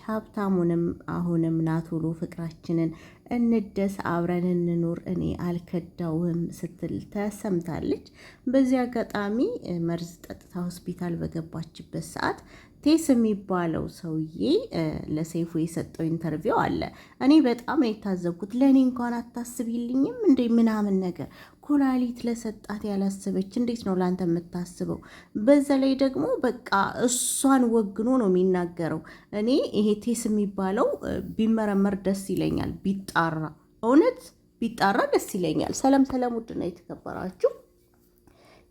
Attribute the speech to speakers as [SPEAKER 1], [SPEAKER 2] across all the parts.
[SPEAKER 1] ሀብታሙንም አሁንም ናቶሎ ፍቅራችንን እንደስ አብረን እንኑር እኔ አልከዳውም ስትል ተሰምታለች። በዚህ አጋጣሚ መርዝ ጠጥታ ሆስፒታል በገባችበት ሰዓት ቴስ የሚባለው ሰውዬ ለሰይፉ የሰጠው ኢንተርቪው አለ። እኔ በጣም ነው የታዘብኩት። ለእኔ እንኳን አታስቢልኝም እንዴ ምናምን ነገር ኩላሊት ለሰጣት ያላሰበች እንዴት ነው ላንተ የምታስበው? በዛ ላይ ደግሞ በቃ እሷን ወግኖ ነው የሚናገረው። እኔ ይሄ ቴስ የሚባለው ቢመረመር ደስ ይለኛል፣ ቢጣራ እውነት ቢጣራ ደስ ይለኛል። ሰላም ሰላም፣ ውድና የተከበራችሁ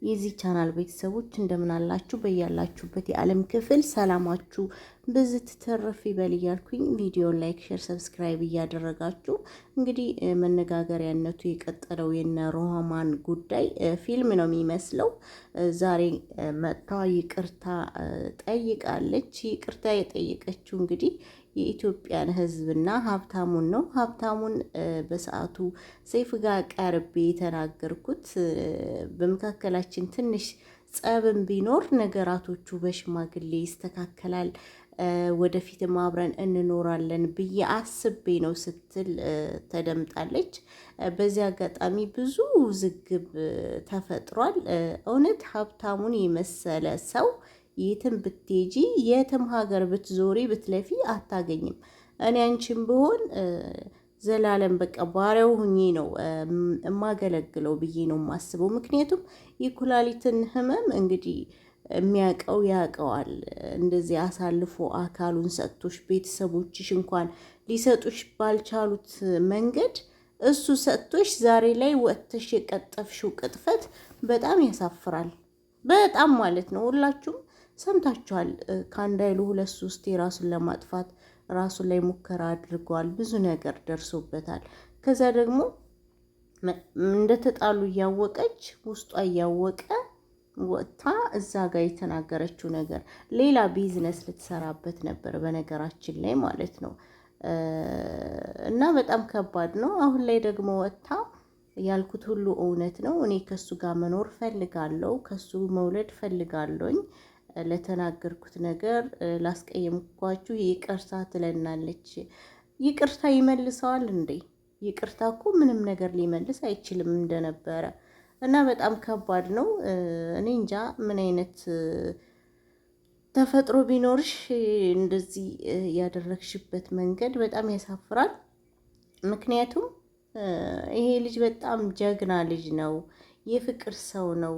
[SPEAKER 1] የዚህ ቻናል ቤተሰቦች እንደምን አላችሁ? በያላችሁበት የዓለም ክፍል ሰላማችሁ ብዝት ተረፍ ይበል እያልኩኝ ቪዲዮን ላይክ፣ ሼር፣ ሰብስክራይብ እያደረጋችሁ እንግዲህ መነጋገሪያነቱ የቀጠለው የነ ሮሃማን ጉዳይ ፊልም ነው የሚመስለው። ዛሬ መጥታ ይቅርታ ጠይቃለች። ይቅርታ የጠየቀችው እንግዲህ የኢትዮጵያን ሕዝብና ሀብታሙን ነው። ሀብታሙን በሰዓቱ ሰይፍ ጋር ቀርቤ የተናገርኩት በመካከላችን ትንሽ ጸብም ቢኖር ነገራቶቹ በሽማግሌ ይስተካከላል፣ ወደፊትም አብረን እንኖራለን ብዬ አስቤ ነው ስትል ተደምጣለች። በዚህ አጋጣሚ ብዙ ውዝግብ ተፈጥሯል። እውነት ሀብታሙን የመሰለ ሰው የትም ብትሄጂ የትም ሀገር ብትዞሪ ብትለፊ አታገኝም። እኔ አንቺም ብሆን ዘላለም በቃ ባሪያው ሁኜ ነው የማገለግለው ብዬ ነው የማስበው። ምክንያቱም የኩላሊትን ህመም እንግዲህ የሚያውቀው ያውቀዋል። እንደዚህ አሳልፎ አካሉን ሰጥቶሽ ቤተሰቦችሽ እንኳን ሊሰጡሽ ባልቻሉት መንገድ እሱ ሰጥቶሽ ዛሬ ላይ ወጥተሽ የቀጠፍሽው ቅጥፈት በጣም ያሳፍራል። በጣም ማለት ነው። ሁላችሁም ሰምታችኋል። ከአንድ አይሉ ሁለት ሶስቴ ራሱን ለማጥፋት ራሱን ላይ ሙከራ አድርጓል። ብዙ ነገር ደርሶበታል። ከዛ ደግሞ እንደተጣሉ እያወቀች ውስጧ እያወቀ ወጥታ እዛ ጋር የተናገረችው ነገር ሌላ ቢዝነስ ልትሰራበት ነበር በነገራችን ላይ ማለት ነው። እና በጣም ከባድ ነው። አሁን ላይ ደግሞ ወጥታ ያልኩት ሁሉ እውነት ነው፣ እኔ ከሱ ጋር መኖር ፈልጋለሁ፣ ከሱ መውለድ ፈልጋለሁኝ፣ ለተናገርኩት ነገር ላስቀየምኳችሁ ይቅርታ ትለናለች። ይቅርታ ይመልሰዋል እንዴ? ይቅርታ እኮ ምንም ነገር ሊመልስ አይችልም እንደነበረ እና በጣም ከባድ ነው። እኔ እንጃ ምን አይነት ተፈጥሮ ቢኖርሽ እንደዚህ ያደረግሽበት መንገድ በጣም ያሳፍራል። ምክንያቱም ይሄ ልጅ በጣም ጀግና ልጅ ነው፣ የፍቅር ሰው ነው።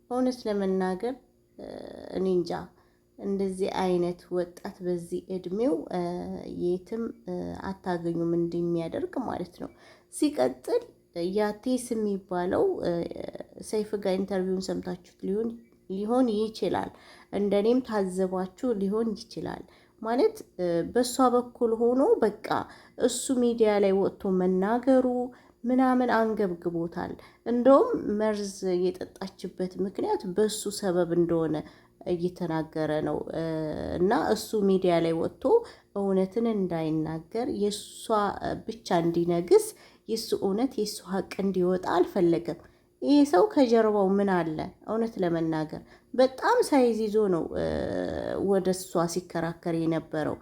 [SPEAKER 1] እውነት ለመናገር እኔ እንጃ እንደዚህ አይነት ወጣት በዚህ እድሜው የትም አታገኙም እንደሚያደርግ ማለት ነው። ሲቀጥል ያቴስ የሚባለው ሰይፍ ጋር ኢንተርቪውን ሰምታችሁት ሊሆን ይችላል። እንደኔም ታዘባችሁ ሊሆን ይችላል። ማለት በሷ በኩል ሆኖ በቃ እሱ ሚዲያ ላይ ወጥቶ መናገሩ ምናምን አንገብግቦታል። እንደውም መርዝ የጠጣችበት ምክንያት በሱ ሰበብ እንደሆነ እየተናገረ ነው። እና እሱ ሚዲያ ላይ ወጥቶ እውነትን እንዳይናገር የእሷ ብቻ እንዲነግስ የእሱ እውነት የእሱ ሀቅ እንዲወጣ አልፈለገም። ይህ ሰው ከጀርባው ምን አለ? እውነት ለመናገር በጣም ሳይዝ ይዞ ነው ወደ እሷ ሲከራከር የነበረው።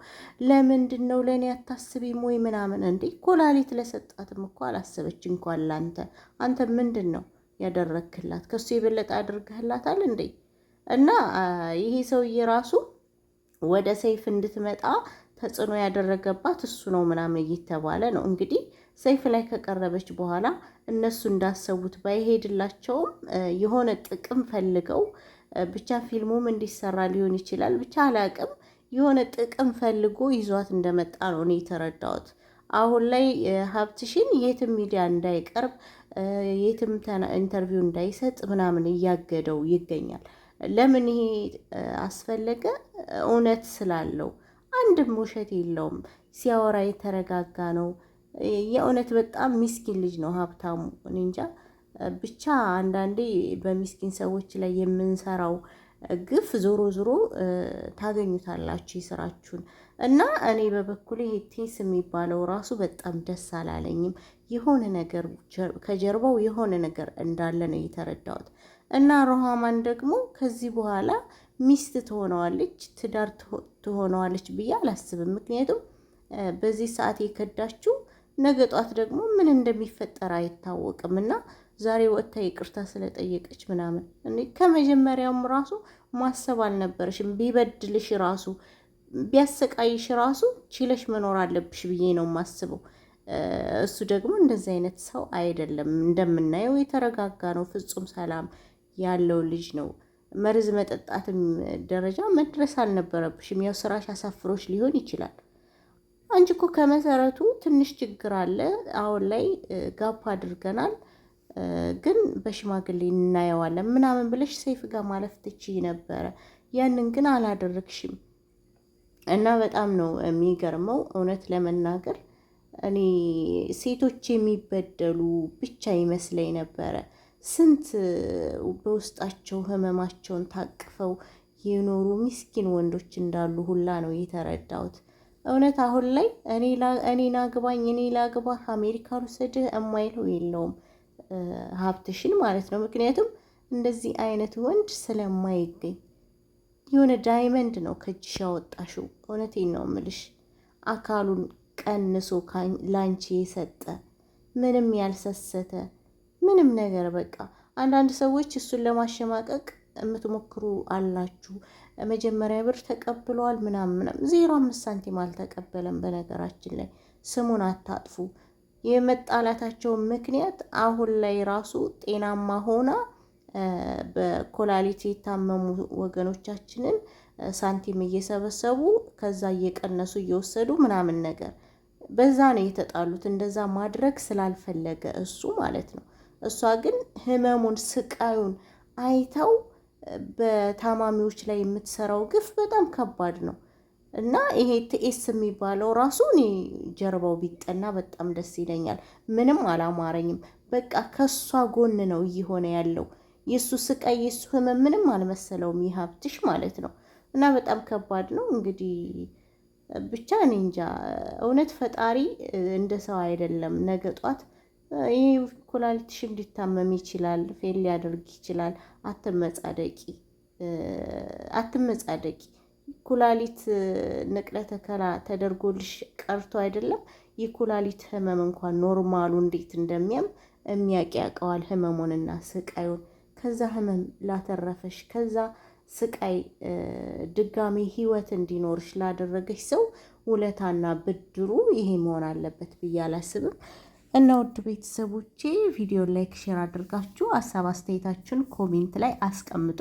[SPEAKER 1] ለምንድን ነው ለእኔ አታስቢም ወይ ምናምን? እንዴ ኩላሊት ለሰጣትም እኮ አላሰበች እንኳን ላንተ። አንተ ምንድን ነው ያደረግክላት? ከሱ የበለጠ አድርገህላታል እንዴ? እና ይሄ ሰውዬ ራሱ ወደ ሰይፍ እንድትመጣ ተጽዕኖ ያደረገባት እሱ ነው ምናምን እየተባለ ነው። እንግዲህ ሰይፍ ላይ ከቀረበች በኋላ እነሱ እንዳሰቡት ባይሄድላቸውም የሆነ ጥቅም ፈልገው ብቻ ፊልሙም እንዲሰራ ሊሆን ይችላል፣ ብቻ አላቅም፣ የሆነ ጥቅም ፈልጎ ይዟት እንደመጣ ነው እኔ የተረዳሁት። አሁን ላይ ሀብትሽን የትም ሚዲያ እንዳይቀርብ የትም ኢንተርቪው እንዳይሰጥ ምናምን እያገደው ይገኛል። ለምን ይሄ አስፈለገ? እውነት ስላለው፣ አንድም ውሸት የለውም። ሲያወራ የተረጋጋ ነው። የእውነት በጣም ሚስኪን ልጅ ነው ሀብታሙ። እኔ እንጃ ብቻ አንዳንዴ በሚስኪን ሰዎች ላይ የምንሰራው ግፍ ዞሮ ዞሮ ታገኙታላችሁ የስራችሁን። እና እኔ በበኩሌ ይሄ ቴስ የሚባለው ራሱ በጣም ደስ አላለኝም። የሆነ ነገር ከጀርባው የሆነ ነገር እንዳለ ነው የተረዳሁት። እና ሮሃማን ደግሞ ከዚህ በኋላ ሚስት ትሆነዋለች፣ ትዳር ትሆነዋለች ብዬ አላስብም። ምክንያቱም በዚህ ሰዓት የከዳችው ነገ ጧት ደግሞ ምን እንደሚፈጠር አይታወቅም እና ዛሬ ወጥታ ይቅርታ ስለጠየቀች ምናምን ከመጀመሪያውም ራሱ ማሰብ አልነበረሽም። ቢበድልሽ ራሱ ቢያሰቃይሽ ራሱ ችለሽ መኖር አለብሽ ብዬ ነው የማስበው። እሱ ደግሞ እንደዚህ አይነት ሰው አይደለም። እንደምናየው የተረጋጋ ነው፣ ፍጹም ሰላም ያለው ልጅ ነው። መርዝ መጠጣትም ደረጃ መድረስ አልነበረብሽም። ያው ስራሽ አሳፍሮሽ ሊሆን ይችላል። አንቺ እኮ ከመሰረቱ ትንሽ ችግር አለ። አሁን ላይ ጋፕ አድርገናል፣ ግን በሽማግሌ እናየዋለን ምናምን ብለሽ ሰይፍ ጋር ማለፍ ትችይ ነበረ። ያንን ግን አላደረግሽም እና በጣም ነው የሚገርመው እውነት ለመናገር እኔ ሴቶች የሚበደሉ ብቻ ይመስለኝ ነበረ። ስንት በውስጣቸው ህመማቸውን ታቅፈው የኖሩ ምስኪን ወንዶች እንዳሉ ሁላ ነው የተረዳሁት። እውነት አሁን ላይ እኔን አግባኝ፣ እኔ ላግባህ፣ አሜሪካን ውሰድህ እማይለው የለውም ሀብትሽን ማለት ነው። ምክንያቱም እንደዚህ አይነት ወንድ ስለማይገኝ የሆነ ዳይመንድ ነው ከእጅሽ ያወጣሽው። እውነቴን ነው ምልሽ። አካሉን ቀንሶ ላንቺ የሰጠ ምንም ያልሰሰተ ምንም ነገር በቃ። አንዳንድ ሰዎች እሱን ለማሸማቀቅ የምትሞክሩ አላችሁ። መጀመሪያ ብር ተቀብለዋል ምናምን 0.5 ሳንቲም አልተቀበለም። በነገራችን ላይ ስሙን አታጥፉ። የመጣላታቸው ምክንያት አሁን ላይ ራሱ ጤናማ ሆና በኮላሊት የታመሙ ወገኖቻችንን ሳንቲም እየሰበሰቡ ከዛ እየቀነሱ እየወሰዱ ምናምን ነገር በዛ ነው የተጣሉት። እንደዛ ማድረግ ስላልፈለገ እሱ ማለት ነው። እሷ ግን ህመሙን ስቃዩን አይተው በታማሚዎች ላይ የምትሰራው ግፍ በጣም ከባድ ነው እና ይሄ ቲኤስ የሚባለው ራሱ እኔ ጀርባው ቢጠና በጣም ደስ ይለኛል። ምንም አላማረኝም። በቃ ከሷ ጎን ነው እየሆነ ያለው። የሱ ስቃይ የሱ ህመም ምንም አልመሰለውም ይሀብትሽ ማለት ነው። እና በጣም ከባድ ነው እንግዲህ ብቻ እኔ እንጃ። እውነት ፈጣሪ እንደ ሰው አይደለም። ነገ ጧት ይሄ ኩላሊትሽ እንዲታመም ይችላል፣ ፌል ሊያደርግ ይችላል። አትመጻደቂ። ኩላሊት ንቅለ ተከላ ተደርጎልሽ ቀርቶ አይደለም የኩላሊት ህመም እንኳን ኖርማሉ እንዴት እንደሚያም የሚያውቅ ያውቀዋል፣ ህመሙንና ስቃዩን። ከዛ ህመም ላተረፈሽ ከዛ ስቃይ ድጋሚ ህይወት እንዲኖርሽ ላደረገሽ ሰው ውለታና ብድሩ ይሄ መሆን አለበት ብዬ አላስብም። እና ውድ ቤተሰቦቼ ቪዲዮ ላይክ፣ ሼር አድርጋችሁ ሀሳብ አስተያየታችሁን ኮሜንት ላይ አስቀምጡ።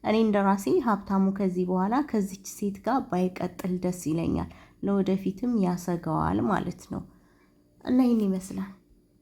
[SPEAKER 1] እኔ እንደራሴ ሀብታሙ ከዚህ በኋላ ከዚች ሴት ጋር ባይቀጥል ደስ ይለኛል። ለወደፊትም ያሰጋዋል ማለት ነው እና ይህን ይመስላል።